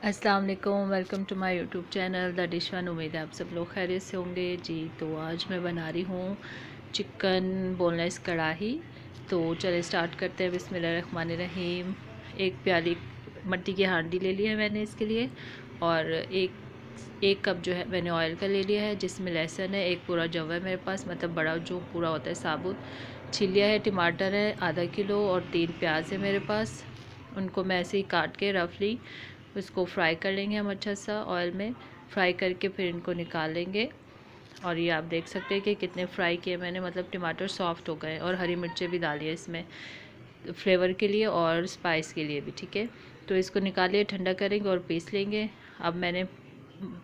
अस्सलाम वालेकुम, welcome to my YouTube channel the dish one. उम्मीद है आप सब लोग खैरियत से होंगे जी। तो आज मैं बना रही हूँ चिकन बोनलेस कढ़ाई। तो चले स्टार्ट करते हैं। बिस्मिल्लाहिर्रहमानिर्रहीम। एक प्याली मट्टी की हांडी ले ली है मैंने इसके लिए, और एक कप जो है मैंने ऑयल का ले लिया है, जिसमें लहसुन है, एक पूरा जवा है मेरे पास, मतलब बड़ा जो पूरा होता है साबुत, छिलिया है, टमाटर है आधा किलो, और 3 प्याज है मेरे पास। उनको मैं ऐसे ही काट के रफली उसको फ्राई कर लेंगे हम अच्छा सा ऑयल में। फ्राई करके फिर इनको निकाल लेंगे। और ये आप देख सकते हैं कि कितने फ्राई किए मैंने, मतलब टमाटर सॉफ्ट हो गए। और हरी मिर्चें भी डाली है इसमें फ्लेवर के लिए और स्पाइस के लिए भी, ठीक है। तो इसको निकालिए, ठंडा करेंगे और पीस लेंगे। अब मैंने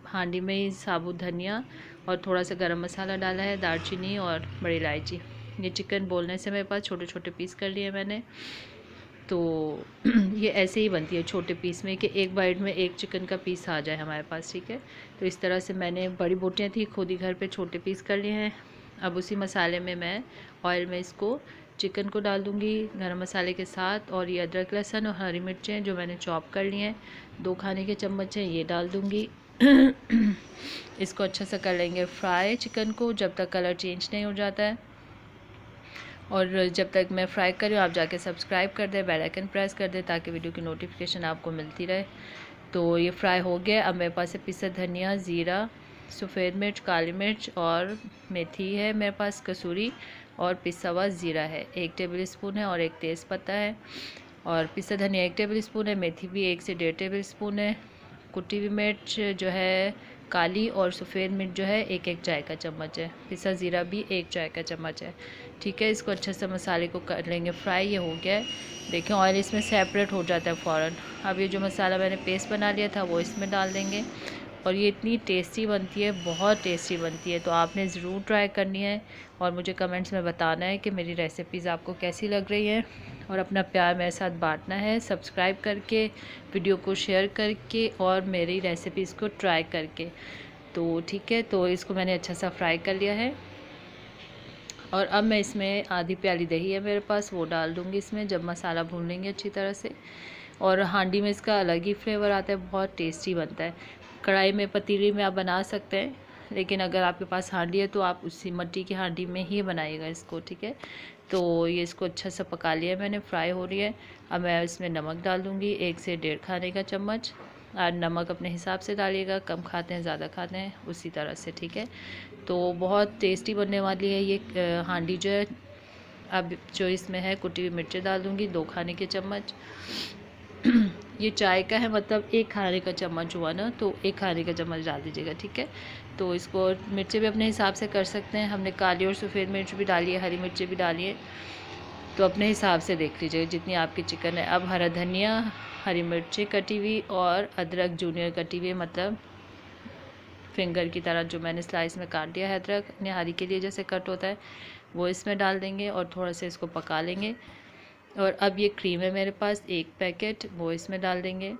हांडी में ही साबुत धनिया और थोड़ा सा गरम मसाला डाला है, दालचीनी और बड़ी इलायची। ये चिकन बोलने से मेरे पास छोटे छोटे पीस कर लिए मैंने। तो ये ऐसे ही बनती है छोटे पीस में, कि एक बाइट में एक चिकन का पीस आ जाए हमारे पास, ठीक है। तो इस तरह से मैंने बड़ी बोटियाँ थी खुद ही घर पे छोटे पीस कर लिए हैं। अब उसी मसाले में मैं ऑयल में इसको चिकन को डाल दूँगी गरम मसाले के साथ। और ये अदरक लहसुन और हरी मिर्चें जो मैंने चॉप कर ली हैं 2 खाने के चम्मच हैं, ये डाल दूँगी। इसको अच्छा सा कर लेंगे फ्राई चिकन को, जब तक कलर चेंज नहीं हो जाता है। और जब तक मैं फ्राई कर रही हूँ आप जाके सब्सक्राइब कर दें, बेल आइकन प्रेस कर दें, ताकि वीडियो की नोटिफिकेशन आपको मिलती रहे। तो ये फ्राई हो गया। अब मेरे पास है पिसा धनिया, ज़ीरा, सफ़ेद मिर्च, काली मिर्च और मेथी है मेरे पास कसूरी, और पिसा हुआ ज़ीरा है 1 टेबल स्पून है, और एक तेज़ पत्ता है। और पिसा धनिया 1 टेबल स्पून है, मेथी भी 1 से 1.5 टेबल स्पून है। कुटी हुई मिर्च जो है काली और सफ़ेद मिर्च जो है 1 चाय का चम्मच है। पिसा ज़ीरा भी 1 चाय का चम्मच है, ठीक है। इसको अच्छा सा मसाले को कर लेंगे फ्राई। ये हो गया है, देखें ऑयल इसमें सेपरेट हो जाता है फ़ौरन। अब ये जो मसाला मैंने पेस्ट बना लिया था वो इसमें डाल देंगे। और ये इतनी टेस्टी बनती है, बहुत टेस्टी बनती है। तो आपने ज़रूर ट्राई करनी है और मुझे कमेंट्स में बताना है कि मेरी रेसिपीज़ आपको कैसी लग रही है। और अपना प्यार मेरे साथ बांटना है सब्सक्राइब करके, वीडियो को शेयर करके और मेरी रेसिपीज़ को ट्राई करके। तो ठीक है, तो इसको मैंने अच्छा सा फ्राई कर लिया है। और अब मैं इसमें आधी प्याली दही है मेरे पास, वो डाल दूँगी इसमें जब मसाला भून लेंगे अच्छी तरह से। और हांडी में इसका अलग ही फ्लेवर आता है, बहुत टेस्टी बनता है। कढ़ाई में, पतीली में आप बना सकते हैं, लेकिन अगर आपके पास हांडी है तो आप उसी मिट्टी की हांडी में ही बनाइएगा इसको, ठीक है। तो ये इसको अच्छा सा पका लिया मैंने, फ्राई हो रही है। अब मैं इसमें नमक डाल दूँगी 1 से 1.5 खाने का चम्मच। और नमक अपने हिसाब से डालिएगा, कम खाते हैं ज़्यादा खाते हैं उसी तरह से, ठीक है। तो बहुत टेस्टी बनने वाली है ये हांडी जो है। अब जो इसमें है कुटी हुई मिर्चें डाल दूँगी 2 खाने के चम्मच। ये चाय का है, मतलब 1 खाने का चम्मच हुआ ना, तो 1 खाने का चम्मच डाल दीजिएगा, ठीक है। तो इसको मिर्चें भी अपने हिसाब से कर सकते हैं, हमने काली और सफ़ेद मिर्च भी डाली है, हरी मिर्चें भी डाली है, तो अपने हिसाब से देख लीजिएगा जितनी आपकी चिकन है। अब हरा धनिया, हरी मिर्चें कटी हुई और अदरक जूनियर कटी हुई, मतलब फिंगर की तरह जो मैंने स्लाइस में काट दिया है अदरक, निहारी के लिए जैसे कट होता है, वो इसमें डाल देंगे और थोड़ा सा इसको पका लेंगे। और अब ये क्रीम है मेरे पास 1 पैकेट, वो इसमें डाल देंगे।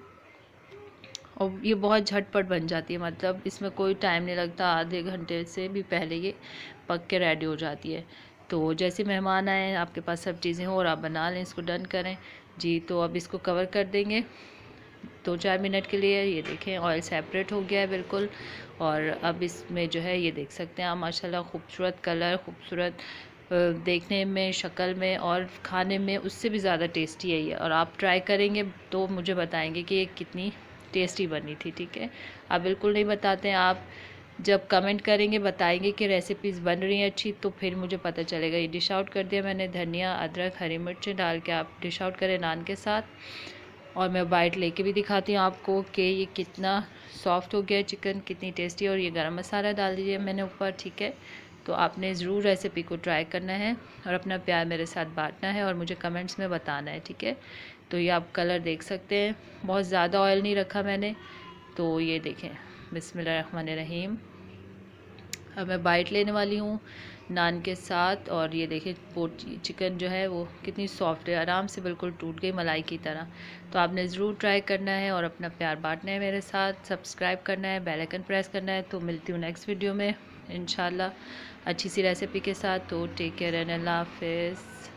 और ये बहुत झटपट बन जाती है, मतलब इसमें कोई टाइम नहीं लगता, आधे घंटे से भी पहले ये पक के रेडी हो जाती है। तो जैसे मेहमान आए, आपके पास सब चीज़ें हों और आप बना लें, इसको डन करें जी। तो अब इसको कवर कर देंगे 2-4 मिनट के लिए। ये देखें ऑयल सेपरेट हो गया है बिल्कुल। और अब इसमें जो है ये देख सकते हैं आप, माशाल्लाह खूबसूरत कलर, खूबसूरत देखने में, शक्ल में और खाने में उससे भी ज़्यादा टेस्टी है ये। और आप ट्राई करेंगे तो मुझे बताएंगे कि ये कितनी टेस्टी बनी थी, ठीक है। आप बिल्कुल नहीं बताते हैं, आप जब कमेंट करेंगे बताएंगे कि रेसिपीज़ बन रही हैं अच्छी, तो फिर मुझे पता चलेगा। ये डिश आउट कर दिया मैंने, धनिया, अदरक, हरी मिर्चें डाल के आप डिश आउट करें नान के साथ। और मैं बाइट लेके भी दिखाती हूँ आपको कि ये कितना सॉफ्ट हो गया है चिकन, कितनी टेस्टी। और ये गरम मसाला डाल दीजिए मैंने ऊपर, ठीक है। तो आपने ज़रूर रेसिपी को ट्राई करना है और अपना प्यार मेरे साथ बांटना है और मुझे कमेंट्स में बताना है, ठीक है। तो ये आप कलर देख सकते हैं, बहुत ज़्यादा ऑयल नहीं रखा मैंने। तो ये देखें, बिस्मिल्लाहिर्रहमानिर्रहीम। अब मैं बाइट लेने वाली हूँ नान के साथ। और ये देखें चिकन जो है वो कितनी सॉफ्ट है, आराम से बिल्कुल टूट गई मलाई की तरह। तो आपने ज़रूर ट्राई करना है और अपना प्यार बांटना है मेरे साथ, सब्सक्राइब करना है, बेल आइकन प्रेस करना है। तो मिलती हूँ नेक्स्ट वीडियो में इंशाल्लाह अच्छी सी रेसिपी के साथ। तो टेक केयर एंड अल्लाह हाफिज़।